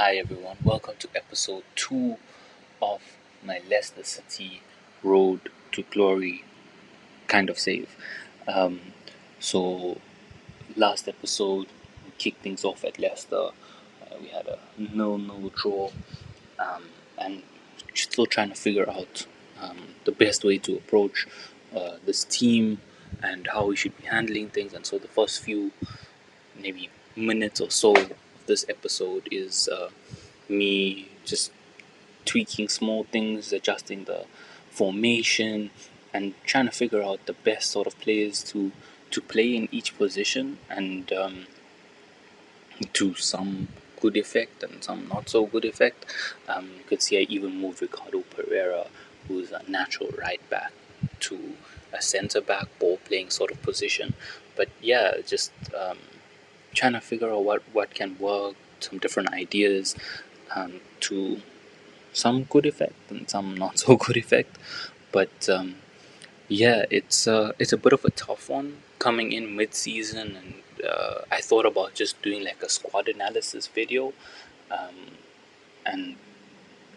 Hi everyone, welcome to episode 2 of my Leicester City Road to Glory kind of save. Um, so, last episode, we kicked things off at Leicester. We had a 0-0 draw, and still trying to figure out the best way to approach this team and how we should be handling things. And so, the first few maybe minutes or so of this episode is me just tweaking small things, adjusting the formation, and trying to figure out the best sort of players to play in each position, and to some good effect and some not so good effect. You could see I even moved Ricardo Pereira, who's a natural right back, to a centre back ball playing sort of position. But yeah, just trying to figure out what can work, some different ideas, to some good effect and some not so good effect. But yeah, it's a bit of a tough one coming in mid-season, and I thought about just doing like a squad analysis video, and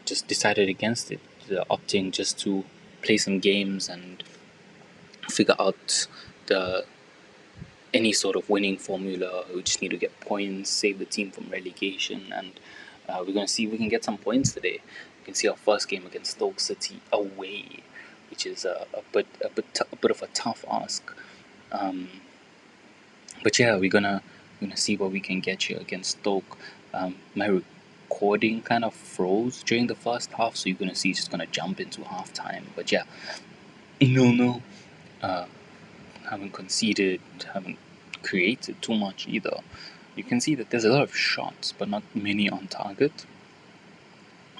just decided against it, opting just to play some games and figure out the any sort of winning formula. We just need to get points, save the team from relegation, and we're going to see if we can get some points today. You can see our first game against Stoke City away, which is a bit of a tough ask. Um, but yeah, we're gonna see what we can get here against Stoke. My recording kind of froze during the first half, so you're gonna see it's just gonna jump into halftime. But yeah, no. Uh, haven't conceded, haven't created too much either. You can see that there's a lot of shots, but not many on target.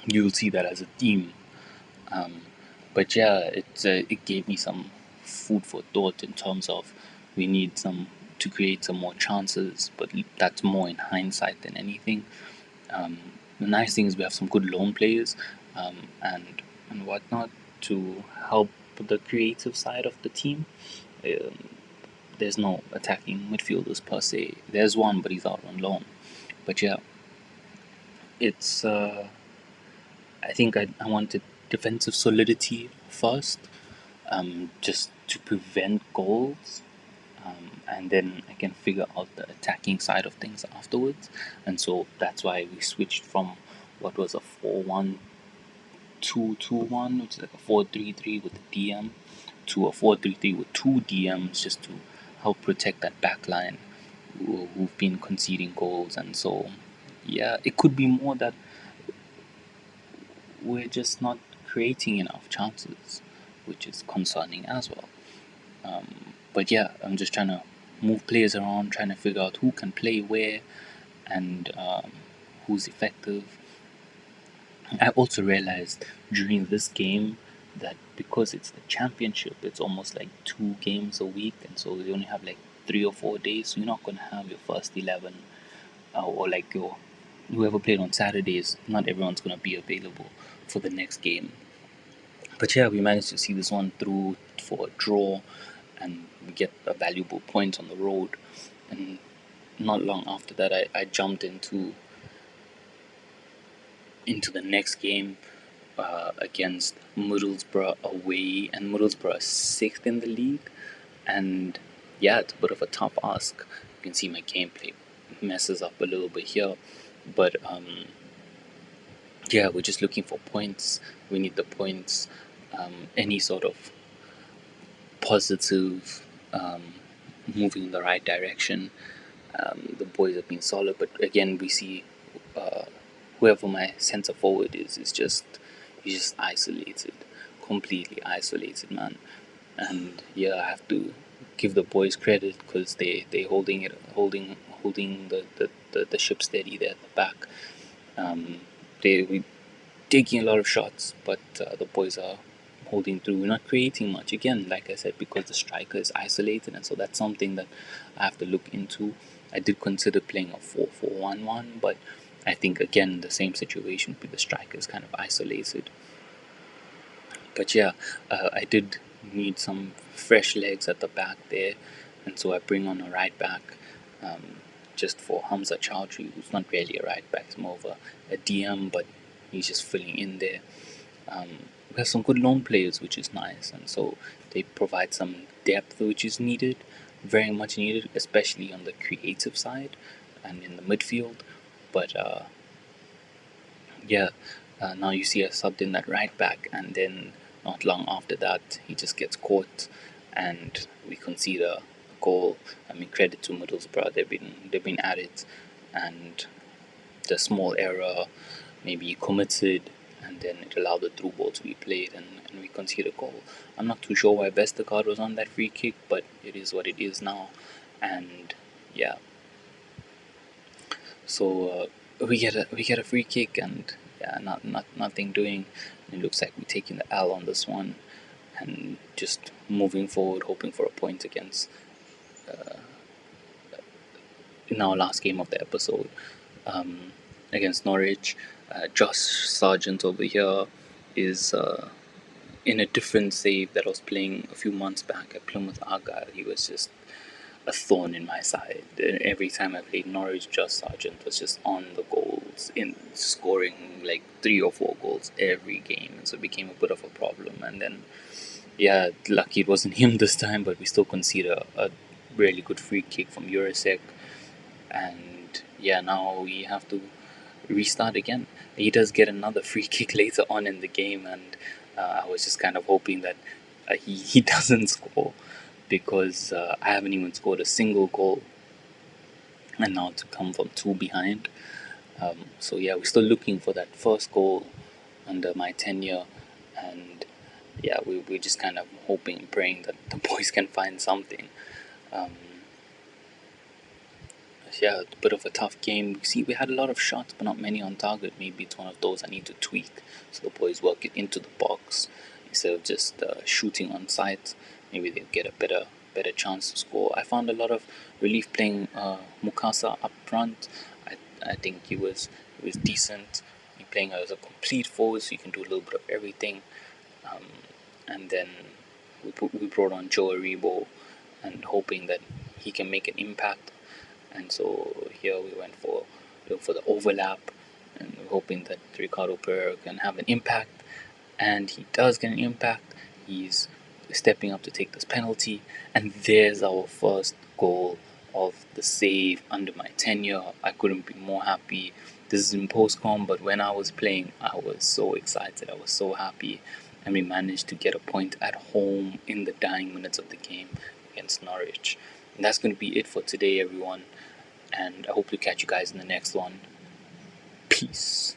You'll see that as a theme. Um, but yeah, it gave me some food for thought in terms of we need some to create some more chances, but that's more in hindsight than anything. The nice thing is we have some good loan players, and whatnot to help the creative side of the team. Um, there's no attacking midfielders per se. There's one, but he's out on loan. But yeah, it's. I think I wanted defensive solidity first, just to prevent goals, and then I can figure out the attacking side of things afterwards. And so that's why we switched from what was a 4-1-2-2-1, which is like a 4-3-3 with a DM, to a 4-3-3 with two DMs, just to help protect that back line who've been conceding goals. And so yeah, it could be more that we're just not creating enough chances, which is concerning as well. But yeah, I'm just trying to move players around, trying to figure out who can play where, and who's effective. I also realized during this game that because it's the championship, it's almost like 2 games a week, and so you only have like 3 or 4 days. So you're not going to have your first 11, or like your whoever played on Saturdays. Not everyone's going to be available for the next game. But yeah, we managed to see this one through for a draw, and we get a valuable point on the road. And not long after that, I jumped into the next game, against Middlesbrough away, and Middlesbrough is sixth in the league. And yeah, it's a bit of a tough ask. You can see my gameplay messes up a little bit here, but yeah, we're just looking for points. We need the points. Any sort of positive, moving in the right direction. The boys have been solid, but again, we see uh, whoever my centre forward is just he's just isolated, completely isolated, man. And yeah, I have to give the boys credit because they holding the ship steady there at the back. We taking a lot of shots, but the boys are holding through. We're not creating much again, like I said, because the striker is isolated, and so that's something that I have to look into. I did consider playing a 4-4-1-1, but I think again the same situation with the striker is kind of isolated. But yeah, I did need some fresh legs at the back there, and so I bring on a right back. Um, just for Hamza Chowdhury, who's not really a right back, he's more of a DM, but he's just filling in there. We have some good loan players, which is nice, and so they provide some depth which is needed, very much needed, especially on the creative side and in the midfield. But yeah, now you see us subbed in that right back, and then not long after that, he just gets caught, and we concede a goal. I mean, credit to Middlesbrough, they've been at it, and the small error maybe he committed, and then it allowed the through ball to be played, and we conceded a goal. I'm not too sure why Vestergaard was on that free kick, but it is what it is now, and yeah. So we get a free kick, and yeah, nothing doing. It looks like we're taking the L on this one, and just moving forward, hoping for a point against in our last game of the episode against Norwich. Josh Sargent over here is in a different save that I was playing a few months back at Plymouth Argyle. He was just a thorn in my side. Every time I played Norwich, Josh Sargent was just on the goals, in scoring like 3 or 4 goals every game, and so it became a bit of a problem. And then, yeah, lucky it wasn't him this time, but we still conceded a really good free kick from Jurasek, and yeah, now we have to restart again. He does get another free kick later on in the game, and I was just kind of hoping that he doesn't score, because I haven't even scored a single goal, and now to come from two behind. So yeah, we're still looking for that first goal under my tenure, and yeah, we're just kind of hoping and praying that the boys can find something. Um, yeah, a bit of a tough game. You see, we had a lot of shots, but not many on target. Maybe it's one of those I need to tweak, so the boys work it into the box instead of just shooting on sight. Maybe they'll get a better chance to score. I found a lot of relief playing Mukasa up front. I think he was decent. He playing as a complete forward, so you can do a little bit of everything. Um, and then we brought on Joe Aribo, and hoping that he can make an impact. And so here we went for the overlap, and we're hoping that Ricardo Pereira can have an impact, and he does get an impact. He's stepping up to take this penalty, and there's our first goal of the save under my tenure. I couldn't be more happy. This is in postcom, but when I was playing, I was so excited. I was so happy, and we managed to get a point at home in the dying minutes of the game against Norwich. And that's going to be it for today, everyone. And I hope to catch you guys in the next one. Peace.